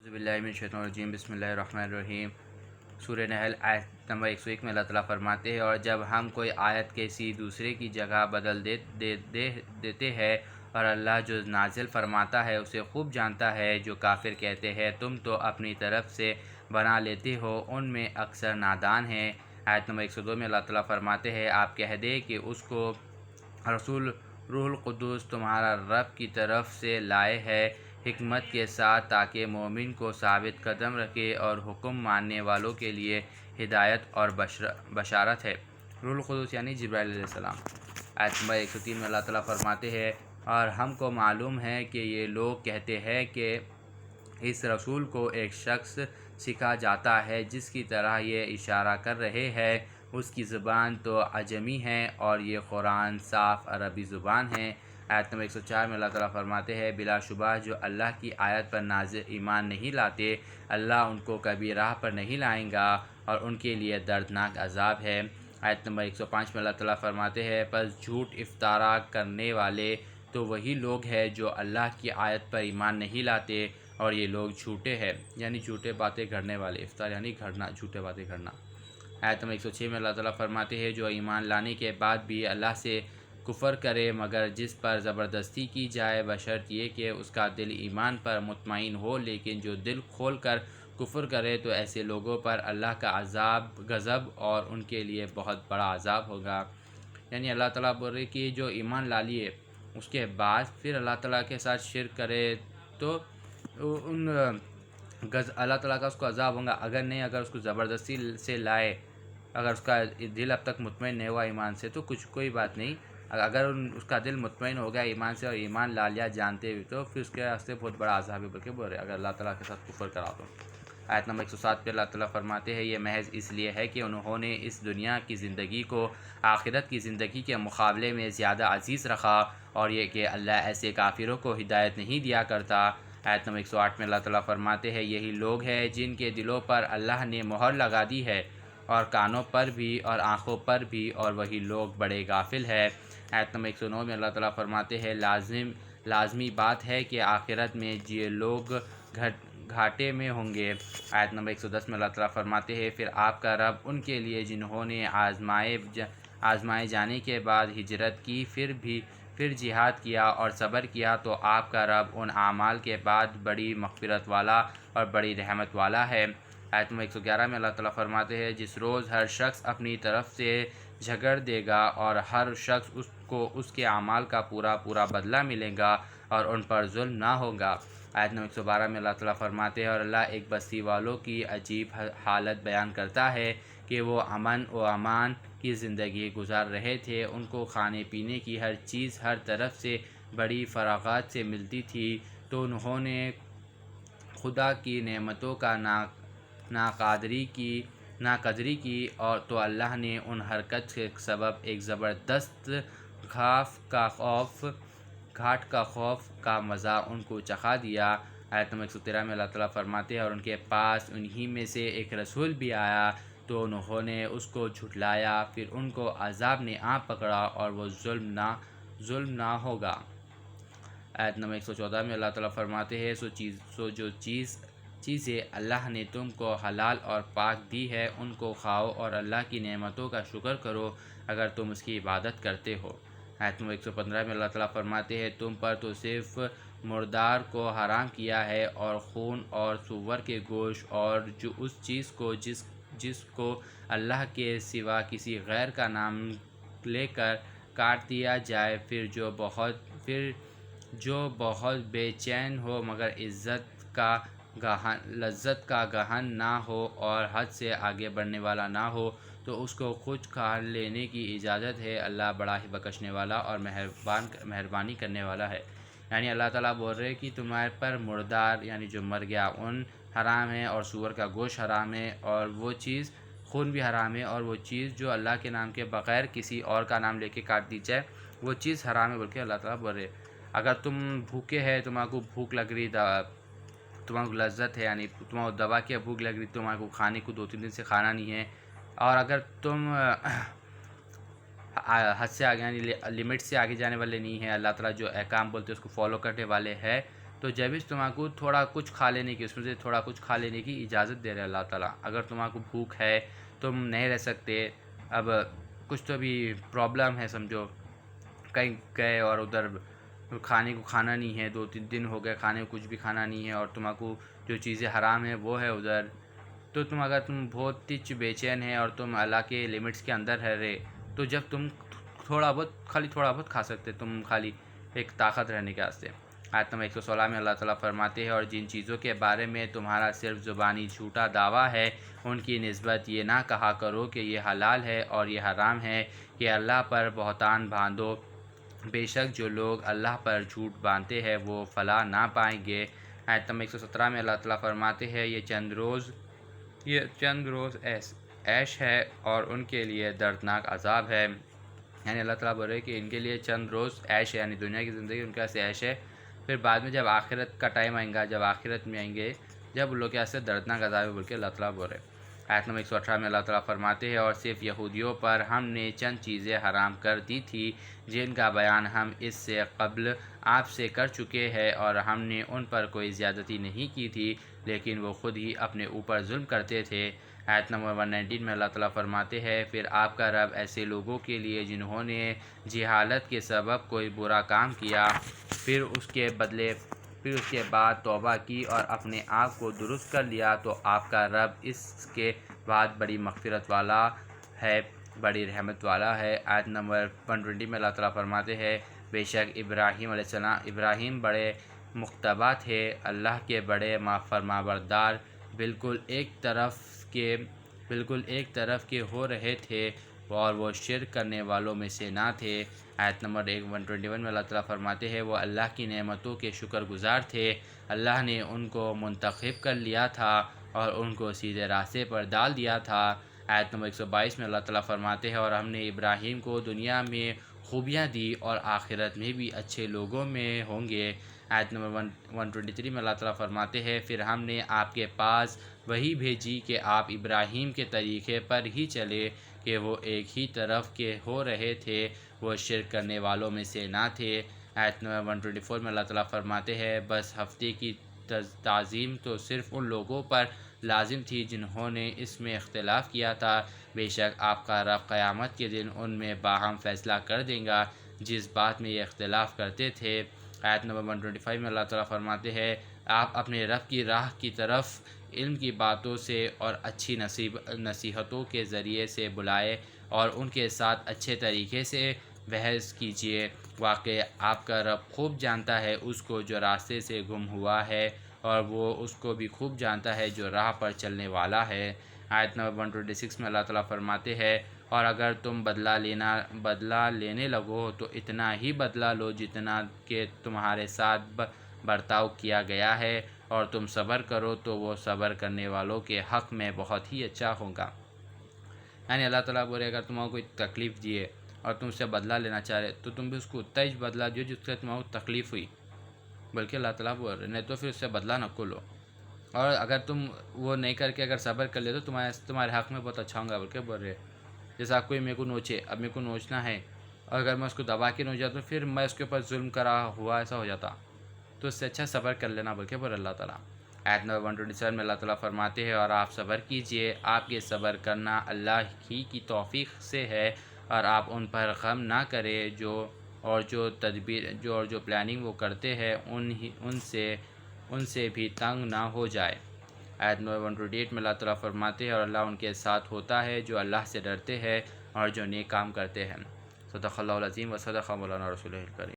اعوذ باللہ من الشیطان الرجیم، بسم اللہ الرحمن الرحیم۔ سورہ نحل آیت نمبر 101 میں اللہ تعالیٰ فرماتے ہیں، اور جب ہم کوئی آیت کسی دوسرے کی جگہ بدل دیتے ہیں اور اللہ جو نازل فرماتا ہے اسے خوب جانتا ہے، جو کافر کہتے ہیں تم تو اپنی طرف سے بنا لیتے ہو، ان میں اکثر نادان ہیں۔ آیت نمبر 102 میں اللہ تعالیٰ فرماتے ہیں، آپ کہہ دیں کہ اس کو رسول روح القدس تمہارا رب کی طرف سے لائے ہے حکمت کے ساتھ، تاکہ مومن کو ثابت قدم رکھے اور حکم ماننے والوں کے لیے ہدایت اور بشارت ہے۔ روح القدس یعنی جبرائیل علیہ السلام۔ آیت نمبر 103 میں اللہ تعالیٰ فرماتے ہیں، اور ہم کو معلوم ہے کہ یہ لوگ کہتے ہیں کہ اس رسول کو ایک شخص سکھا جاتا ہے جس کی طرح یہ اشارہ کر رہے ہیں، اس کی زبان تو عجمی ہے اور یہ قرآن صاف عربی زبان ہے۔ آیت نمبر 104 میں اللہ تعالیٰ فرماتے ہیں، بلا شبہ جو اللہ کی آیت پر نازل ایمان نہیں لاتے، اللہ ان کو کبھی راہ پر نہیں لائیں گا اور ان کے لیے دردناک عذاب ہے۔ آیت نمبر 105 میں اللہ تعالیٰ فرماتے ہیں، پس جھوٹ افطارا کرنے والے تو وہی لوگ ہیں جو اللہ کی آیت پر ایمان نہیں لاتے، اور یہ لوگ جھوٹے ہیں یعنی جھوٹے باتیں گھڑنے والے، افطار یعنی گھڑنا، جھوٹے باتیں گھڑنا۔ آیت نمبر 106 میں اللہ تعالیٰ فرماتے ہیں، جو ایمان لانے کے بعد بھی اللہ سے کفر کرے مگر جس پر زبردستی کی جائے، بشرط یہ کہ اس کا دل ایمان پر مطمئن ہو، لیکن جو دل کھول کر کفر کرے تو ایسے لوگوں پر اللہ کا عذاب غضب اور ان کے لیے بہت بڑا عذاب ہوگا۔ یعنی اللہ تعالیٰ بول رہے کہ جو ایمان لا لیے اس کے بعد پھر اللہ تعالیٰ کے ساتھ شرک کرے تو اللہ تعالیٰ کا اس کو عذاب ہوگا، اگر نہیں، اگر اس کو زبردستی سے لائے، اگر اس کا دل اب تک مطمئن نہیں ہوا ایمان سے تو کوئی بات نہیں، اگر اس کا دل مطمئن ہو گیا ایمان سے اور ایمان لا لیا جانتے ہوئے تو پھر اس کے راستے بہت بڑا عذاب ہے بلکہ بول رہے اگر اللہ تعالیٰ کے ساتھ کفر کرا تو۔ آیت نمبر 107 پہ اللہ تعالیٰ فرماتے ہیں، یہ محض اس لیے ہے کہ انہوں نے اس دنیا کی زندگی کو آخرت کی زندگی کے مقابلے میں زیادہ عزیز رکھا، اور یہ کہ اللہ ایسے کافروں کو ہدایت نہیں دیا کرتا۔ آیت نمبر 108 میں اللہ تعالیٰ فرماتے ہیں، یہی لوگ ہیں جن کے دلوں پر اللہ نے مہر لگا دی ہے، اور کانوں پر بھی اور آنکھوں پر بھی، اور وہی لوگ بڑے غافل ہے۔ آیت نمبر 109 میں اللہ تعالیٰ فرماتے ہیں، لازمی بات ہے کہ آخرت میں یہ لوگ گھاٹے میں ہوں گے۔ آیت نمبر 110 میں اللہ تعالیٰ فرماتے ہیں، پھر آپ کا رب ان کے لیے جنہوں نے آزمائے جانے کے بعد ہجرت کی، پھر جہاد کیا اور صبر کیا، تو آپ کا رب ان اعمال کے بعد بڑی مغفرت والا اور بڑی رحمت والا ہے۔ آیت نمبر 111 میں اللہ تعالیٰ فرماتے ہیں، جس روز ہر شخص اپنی طرف سے جھگڑ دے گا اور ہر شخص اس کو اس کے اعمال کا پورا بدلہ ملے گا اور ان پر ظلم نہ ہوگا۔ آیت نمبر 112 میں اللہ تعالیٰ فرماتے ہیں، اور اللہ ایک بستی والوں کی عجیب حالت بیان کرتا ہے کہ وہ امن و امان کی زندگی گزار رہے تھے، ان کو کھانے پینے کی ہر چیز ہر طرف سے بڑی فراغت سے ملتی تھی، تو انہوں نے خدا کی نعمتوں کا ناقدری کی، اور تو اللہ نے ان حرکت کے سبب ایک زبردست گھاٹ کا خوف کا مزہ ان کو چکھا دیا۔ آیت نمبر 113 میں اللہ تعالیٰ فرماتے ہیں، اور ان کے پاس انہی میں سے ایک رسول بھی آیا تو انہوں نے اس کو جھٹلایا، پھر ان کو عذاب نے آ پکڑا اور وہ ظلم نہ ہوگا۔ آیت نمبر 114 میں اللہ تعالیٰ فرماتے ہیں، جو چیزیں اللہ نے تم کو حلال اور پاک دی ہے ان کو کھاؤ اور اللہ کی نعمتوں کا شکر کرو اگر تم اس کی عبادت کرتے ہو۔ آیت نمبر 115 میں اللہ تعالیٰ فرماتے ہیں، تم پر تو صرف مردار کو حرام کیا ہے اور خون اور سور کے گوشت، اور جو اس چیز کو جس کو اللہ کے سوا کسی غیر کا نام لے کر کاٹ دیا جائے، پھر جو بہت بے چین ہو مگر لذت کا گہن نہ ہو اور حد سے آگے بڑھنے والا نہ ہو، تو اس کو خود کھا لینے کی اجازت ہے، اللہ بڑا ہی بخشنے والا اور مہربانی کرنے والا ہے۔ یعنی اللہ تعالیٰ بول رہے کہ تمہارے پر مردار یعنی جو مر گیا ان حرام ہے، اور سور کا گوشت حرام ہے، اور وہ چیز خون بھی حرام ہے، اور وہ چیز جو اللہ کے نام کے بغیر کسی اور کا نام لے کے کاٹ دی جائے وہ چیز حرام ہے، بلکہ اللہ تعالیٰ بول رہے اگر تم بھوکے ہیں، تمہارے کو بھوک لگ رہی، تمہارے کو لذت ہے یعنی تمہارے کو دبا کے بھوک لگ رہی، تمہارے کو کھانے کو 2-3 دن سے کھانا نہیں ہے، اور اگر تم حد سے آگے یعنی لمٹ سے آگے جانے والے نہیں ہیں، اللہ تعالیٰ جو احکام بولتے ہیں اس کو فالو کرنے والے ہیں، تو جب اس تمہیں کو تھوڑا کچھ کھا لینے کی، اس میں سے تھوڑا کچھ کھا لینے کی اجازت دے رہے اللہ تعالیٰ. اگر تمہیں کو بھوک ہے، تم نہیں رہ سکتے، اب کچھ تو بھی پرابلم ہے سمجھو، کہیں گئے اور ادھر کھانے کو کھانا نہیں ہے، 2-3 دن ہو گئے کھانے کو کچھ بھی کھانا نہیں ہے، اور تمہیں کو جو چیزیں حرام ہیں وہ ہے ادھر، تو اگر تم بہت ہی بے چین ہے اور تم اللہ کے لمٹس کے اندر ہے رہے، تو جب تم تھوڑا بہت کھا سکتے، تم خالی ایک طاقت رہنے کے واسطے. آیت نمبر 116 میں اللہ تعالیٰ فرماتے ہیں، اور جن چیزوں کے بارے میں تمہارا صرف زبانی جھوٹا دعویٰ ہے، ان کی نسبت یہ نہ کہا کرو کہ یہ حلال ہے اور یہ حرام ہے، کہ اللہ پر بہتان باندھو. بے شک جو لوگ اللہ پر جھوٹ باندھتے ہیں وہ فلاح نہ پائیں گے. آیت نمبر 117 میں اللہ تعالیٰ فرماتے ہیں، یہ چند روز عیش ہے اور ان کے لیے دردناک عذاب ہے. یعنی اللہ تعالیٰ بول رہے ہیں کہ ان کے لیے چند روز عیش ہے، یعنی دنیا کی زندگی ان کے واسطے عیش ہے، پھر بعد میں جب آخرت کا ٹائم آئیں گا، جب آخرت میں آئیں گے، جب ان لوگ کے واسطے دردناک عذاب ہے بول کے اللہ تعالیٰ بول رہے ہیں. آیت نمبر 118 میں اللہ تعالیٰ فرماتے ہیں، اور صرف یہودیوں پر ہم نے چند چیزیں حرام کر دی تھی جن کا بیان ہم اس سے قبل آپ سے کر چکے ہیں، اور ہم نے ان پر کوئی زیادتی نہیں کی تھی، لیکن وہ خود ہی اپنے اوپر ظلم کرتے تھے. آیت نمبر 119 میں اللہ تعالیٰ فرماتے ہیں، پھر آپ کا رب ایسے لوگوں کے لیے جنہوں نے جہالت کے سبب کوئی برا کام کیا، پھر اس کے بعد توبہ کی اور اپنے آپ کو درست کر لیا، تو آپ کا رب اس کے بعد بڑی مغفرت والا ہے، بڑی رحمت والا ہے. آیت نمبر 120 میں اللہ تعالیٰ فرماتے ہیں، بے شک ابراہیم بڑے مجتبی تھے، اللہ کے بڑے فرمانبردار، بالکل ایک طرف کے ہو رہے تھے، اور وہ شرک کرنے والوں میں سے نہ تھے. آیت نمبر 121 میں اللہ تعالیٰ فرماتے ہیں، وہ اللہ کی نعمتوں کے شکر گزار تھے، اللہ نے ان کو منتخب کر لیا تھا اور ان کو سیدھے راستے پر ڈال دیا تھا. آیت نمبر 122 میں اللہ تعالیٰ فرماتے ہیں، اور ہم نے ابراہیم کو دنیا میں خوبیاں دی اور آخرت میں بھی اچھے لوگوں میں ہوں گے. آیت نمبر 123 میں اللہ تعالیٰ فرماتے ہیں، پھر ہم نے آپ کے پاس وہی بھیجی کہ آپ ابراہیم کے طریقے پر ہی چلے، کہ وہ ایک ہی طرف کے ہو رہے تھے، وہ شرک کرنے والوں میں سے نہ تھے. آیت نمبر 124 میں اللہ تعالیٰ فرماتے ہیں، بس ہفتے کی تعظیم تو صرف ان لوگوں پر لازم تھی جنہوں نے اس میں اختلاف کیا تھا، بے شک آپ کا رب قیامت کے دن ان میں باہم فیصلہ کر دے گا جس بات میں یہ اختلاف کرتے تھے. آیت نمبر 125 میں اللہ تعالیٰ فرماتے ہیں، آپ اپنے رب کی راہ کی طرف علم کی باتوں سے اور اچھی نصیحتوں کے ذریعے سے بلائے، اور ان کے ساتھ اچھے طریقے سے بحث کیجیے. واقعی آپ کا رب خوب جانتا ہے اس کو جو راستے سے گم ہوا ہے، اور وہ اس کو بھی خوب جانتا ہے جو راہ پر چلنے والا ہے. آیت نمبر 126 میں اللہ تعالیٰ فرماتے ہیں، اور اگر تم بدلہ لینے لگو تو اتنا ہی بدلہ لو جتنا کہ تمہارے ساتھ برتاؤ کیا گیا ہے، اور تم صبر کرو تو وہ صبر کرنے والوں کے حق میں بہت ہی اچھا ہوگا. یعنی اللہ تعالیٰ بولے اگر تمہیں کوئی تکلیف دیے اور تم سے بدلہ لینا چاہ رہے تو تم بھی اس کو اتنا ہی بدلہ دیو جس سے تمہیں تکلیف ہوئی، بلکہ اللہ تعالیٰ بول رہے نہیں تو پھر اس سے بدلہ نہ لو، اور اگر تم وہ نہیں کر کے اگر صبر کر لے تو تمہارے حق میں بہت اچھا ہوگا بلکہ بول رہے. جیسا کوئی میرے کو نوچے، اب میرے کو نوچنا ہے، اور اگر میں اس کو دبا کے نوچ جاتا تو پھر میں اس کے اوپر ظلم کرا ہوا ایسا ہو جاتا، تو اس سے اچھا صبر کر لینا بلکہ بول اللہ تعالیٰ. آیت نمبر 127 میں اللہ تعالیٰ فرماتے ہیں، اور آپ صبر کیجئے، آپ کے صبر کرنا اللہ ہی کی توفیق سے ہے، اور آپ ان پر غم نہ کریں جو پلاننگ وہ کرتے ہیں ان سے بھی تنگ نہ ہو جائے. آیت نمبر 128 میں اللہ تعالیٰ فرماتے ہیں، اور اللہ ان کے ساتھ ہوتا ہے جو اللہ سے ڈرتے ہیں اور جو نیک کام کرتے ہیں. صدق اللہ العظیم و صدق مولانا رسول الکریم.